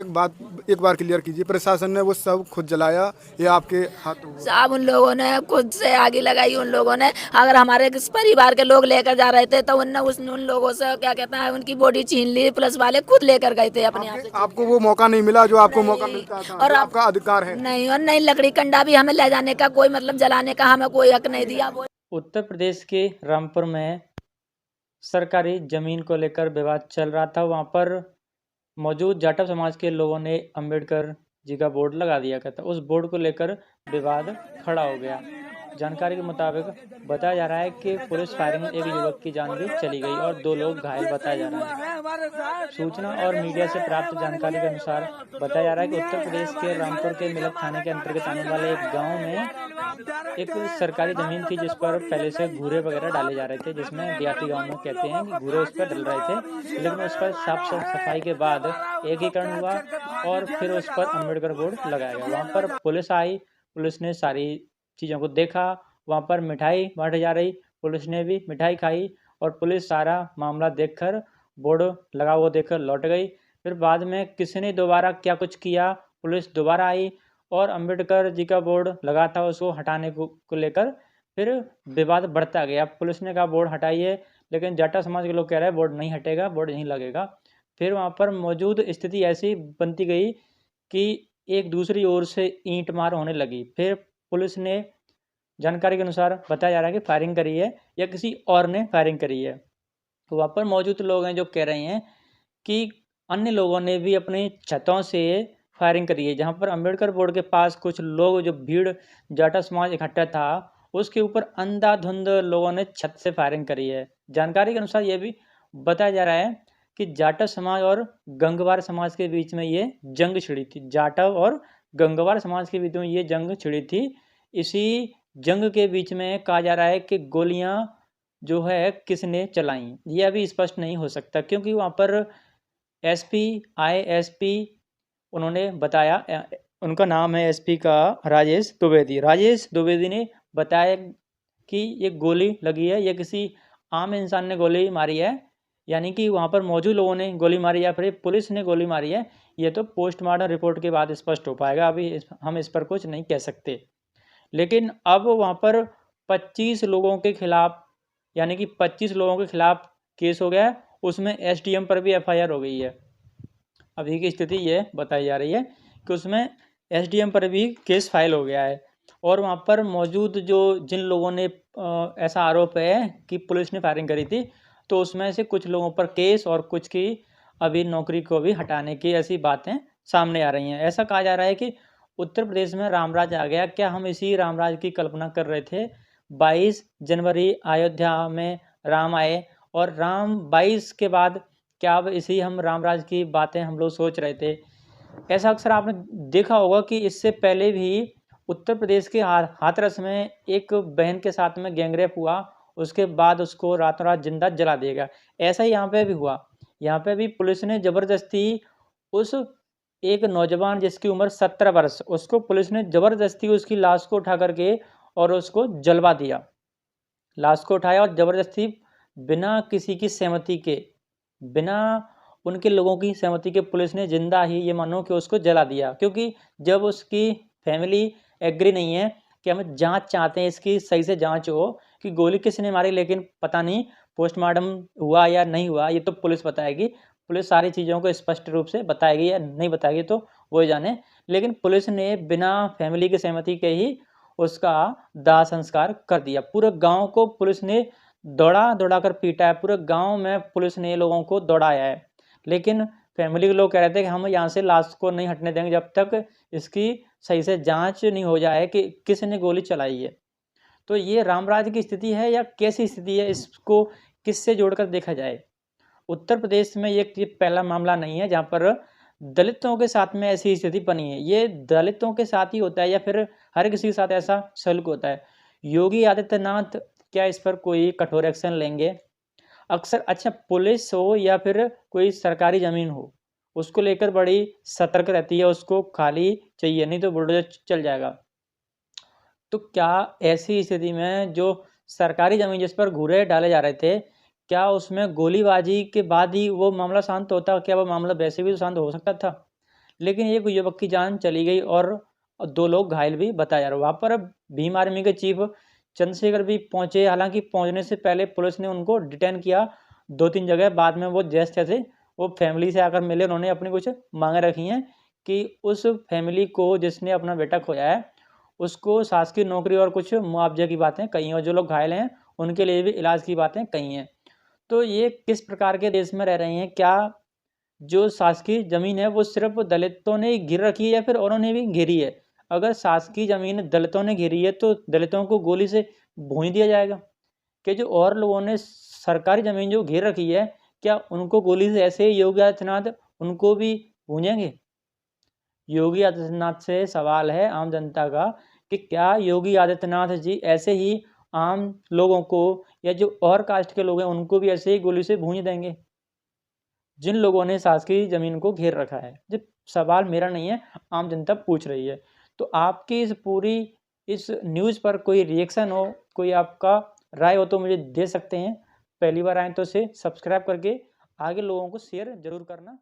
एक बार क्लियर कीजिए, प्रशासन ने वो सब खुद जलाया या आपके हाथों हुआ? साहब उन लोगों ने खुद से आग लगाई। उन लोगों ने, अगर हमारे किस परिवार के लोग लेकर जा रहे थे तो उन लोगों से क्या कहता है उनकी बॉडी छीन ली। पुलिस वाले खुद लेकर गए थे अपने आप आपके से छीन आपको के। वो मौका नहीं मिला जो आपको मौका नहीं। मिलता था, और जो अब आपका अधिकार है? नहीं, और नहीं लकड़ी कंडा भी हमें ले जाने का कोई मतलब जलाने का हमें कोई हक नहीं दिया। वो उत्तर प्रदेश के रामपुर में सरकारी जमीन को लेकर विवाद चल रहा था। वहाँ पर मौजूद जाटव समाज के लोगों ने अंबेडकर जी का बोर्ड लगा दिया गया था। उस बोर्ड को लेकर विवाद खड़ा हो गया। जानकारी के मुताबिक बताया जा रहा है कि पुलिस फायरिंग में एक युवक की जान भी चली गई और 2 लोग घायल बताया जा रहा है। सूचना और मीडिया से प्राप्त जानकारी के अनुसार बताया जा रहा है कि उत्तर प्रदेश के रामपुर के मिलक थाने के अंतर्गत आने वाले एक गांव में एक सरकारी जमीन थी जिस पर पहले से घूरे वगैरह डाले जा रहे थे, जिसमें देहाती गांव में कहते हैं कि घूरे उस पर डल रहे थे। लेकिन उस पर साफ सफाई के बाद एकीकरण हुआ और फिर उस पर अम्बेडकर बोर्ड लगाया गया। वहाँ पर पुलिस आई, पुलिस ने सारी चीज़ों को देखा। वहाँ पर मिठाई बांटी जा रही, पुलिस ने भी मिठाई खाई और पुलिस सारा मामला देखकर बोर्ड लगा हुआ देखकर लौट गई। फिर बाद में किसी ने दोबारा क्या कुछ किया, पुलिस दोबारा आई और अम्बेडकर जी का बोर्ड लगा था उसको हटाने को लेकर फिर विवाद बढ़ता गया। पुलिस ने कहा बोर्ड हटाइए, लेकिन जाटा समाज के लोग कह रहे हैं बोर्ड नहीं हटेगा, बोर्ड यहीं लगेगा। फिर वहाँ पर मौजूद स्थिति ऐसी बनती गई कि एक दूसरी ओर से ईंट मार होने लगी। फिर पुलिस ने, जानकारी के अनुसार बताया जा रहा है कि फायरिंग करी है या किसी और ने फायरिंग करी है। तो वहाँ पर मौजूद लोग हैं जो कह रहे हैं कि अन्य लोगों ने भी अपनी छतों से फायरिंग करी है। जहाँ पर अम्बेडकर बोर्ड के पास कुछ लोग, जो भीड़ जाटा समाज इकट्ठा था, उसके ऊपर अंधाधुंध लोगों ने छत से फायरिंग करी है। जानकारी के अनुसार ये भी बताया जा रहा है कि जाटव समाज और गंगवार समाज के बीच में ये जंग छिड़ी थी। जाटव और गंगवार समाज के बीच में ये जंग छिड़ी थी। इसी जंग के बीच में कहा जा रहा है कि गोलियां जो है किसने चलाई, ये अभी स्पष्ट नहीं हो सकता, क्योंकि वहाँ पर एसपी आईएसपी उन्होंने बताया, उनका नाम है एसपी का राजेश द्विवेदी। राजेश द्विवेदी ने बताया कि ये गोली लगी है, ये किसी आम इंसान ने गोली मारी है, यानी कि वहाँ पर मौजूद लोगों ने गोली मारी या फिर पुलिस ने गोली मारी है, ये तो पोस्टमार्टम रिपोर्ट के बाद स्पष्ट हो पाएगा। अभी हम इस पर कुछ नहीं कह सकते। लेकिन अब वहाँ पर 25 लोगों के खिलाफ, यानी कि 25 लोगों के खिलाफ केस हो गया है। उसमें एसडीएम पर भी एफआईआर हो गई है। अभी की स्थिति ये बताई जा रही है कि उसमें एसडीएम पर भी केस फाइल हो गया है। और वहाँ पर मौजूद जो जिन लोगों ने ऐसा आरोप है कि पुलिस ने फायरिंग करी थी, तो उसमें से कुछ लोगों पर केस और कुछ की अभी नौकरी को भी हटाने की ऐसी बातें सामने आ रही हैं। ऐसा कहा जा रहा है कि उत्तर प्रदेश में रामराज आ गया। क्या हम इसी रामराज की कल्पना कर रहे थे? 22 जनवरी अयोध्या में राम आए और राम 22 के बाद क्या अब इसी हम रामराज की बातें हम लोग सोच रहे थे? ऐसा अक्सर आपने देखा होगा कि इससे पहले भी उत्तर प्रदेश के हाथरस में एक बहन के साथ में गैंगरेप हुआ, उसके बाद उसको रातों रात जिंदा जला दिया गया। ऐसा ही यहाँ पे भी हुआ। यहाँ पे भी पुलिस ने जबरदस्ती उस एक नौजवान जिसकी उम्र 17 वर्ष, उसको पुलिस ने जबरदस्ती उसकी लाश को उठा करके और उसको जलवा दिया। लाश को उठाया और जबरदस्ती बिना किसी की सहमति के, बिना उनके लोगों की सहमति के पुलिस ने जिंदा ही ये मानो कि उसको जला दिया। क्योंकि जब उसकी फैमिली एग्री नहीं है कि हम जांच चाहते हैं, इसकी सही से जांच हो कि गोली किसने मारी, लेकिन पता नहीं पोस्टमार्टम हुआ या नहीं हुआ, ये तो पुलिस बताएगी। पुलिस सारी चीज़ों को स्पष्ट रूप से बताएगी या नहीं बताएगी तो वो जाने। लेकिन पुलिस ने बिना फैमिली की सहमति के ही उसका दाह संस्कार कर दिया। पूरे गांव को पुलिस ने दौड़ा दौड़ा कर पीटा है। पूरे गांव में पुलिस ने लोगों को दौड़ाया है। लेकिन फैमिली के लोग कह रहे थे कि हम यहाँ से लाश को नहीं हटने देंगे जब तक इसकी सही से जांच नहीं हो जाए कि किसने गोली चलाई है। तो ये रामराज की स्थिति है या कैसी स्थिति है, इसको किससे जोड़कर देखा जाए? उत्तर प्रदेश में ये पहला मामला नहीं है जहाँ पर दलितों के साथ में ऐसी स्थिति बनी है। ये दलितों के साथ ही होता है या फिर हर किसी के साथ ऐसा सलूक होता है? योगी आदित्यनाथ क्या इस पर कोई कठोर एक्शन लेंगे? अक्सर, अच्छा, पुलिस हो या फिर कोई सरकारी ज़मीन हो, उसको लेकर बड़ी सतर्क रहती है, उसको खाली चाहिए, नहीं तो बुलडोजर चल जाएगा। तो क्या ऐसी स्थिति में जो सरकारी ज़मीन जिस पर घूरे डाले जा रहे थे, क्या उसमें गोलीबाजी के बाद ही वो मामला शांत होता? क्या वो मामला वैसे भी तो शांत हो सकता था? लेकिन एक युवक की जान चली गई और 2 लोग घायल भी बताया जा रहा है। वहाँ पर भीम आर्मी के चीफ चंद्रशेखर भी पहुंचे, हालांकि पहुंचने से पहले पुलिस ने उनको डिटेन किया 2-3 जगह। बाद में वो जैसे वो फैमिली से आकर मिले, उन्होंने अपनी कुछ मांगे रखी हैं कि उस फैमिली को जिसने अपना बेटा खोया है उसको शासकीय नौकरी और कुछ मुआवजे की बातें कही हैं, और जो लोग घायल हैं उनके लिए भी इलाज की बातें कही हैं। तो ये किस प्रकार के देश में रह रहे हैं? क्या जो शासकीय जमीन है वो सिर्फ दलितों ने घेर रखी है या फिर औरों ने भी घेरी है? अगर शासकीय जमीन दलितों ने घेरी है तो दलितों को गोली से भून दिया जाएगा कि जो और लोगों ने सरकारी जमीन जो घेर रखी है, क्या उनको गोली से ऐसे ही योगी आदित्यनाथ उनको भी भूनेंगे? योगी आदित्यनाथ से सवाल है आम जनता का कि क्या योगी आदित्यनाथ जी ऐसे ही आम लोगों को या जो और कास्ट के लोग हैं उनको भी ऐसे ही गोली से भून देंगे जिन लोगों ने शासकीय जमीन को घेर रखा है? ये सवाल मेरा नहीं है, आम जनता पूछ रही है। तो आपकी इस न्यूज़ पर कोई रिएक्शन हो, कोई आपका राय हो तो मुझे दे सकते हैं। पहली बार आए तो इसे सब्सक्राइब करके आगे लोगों को शेयर जरूर करना।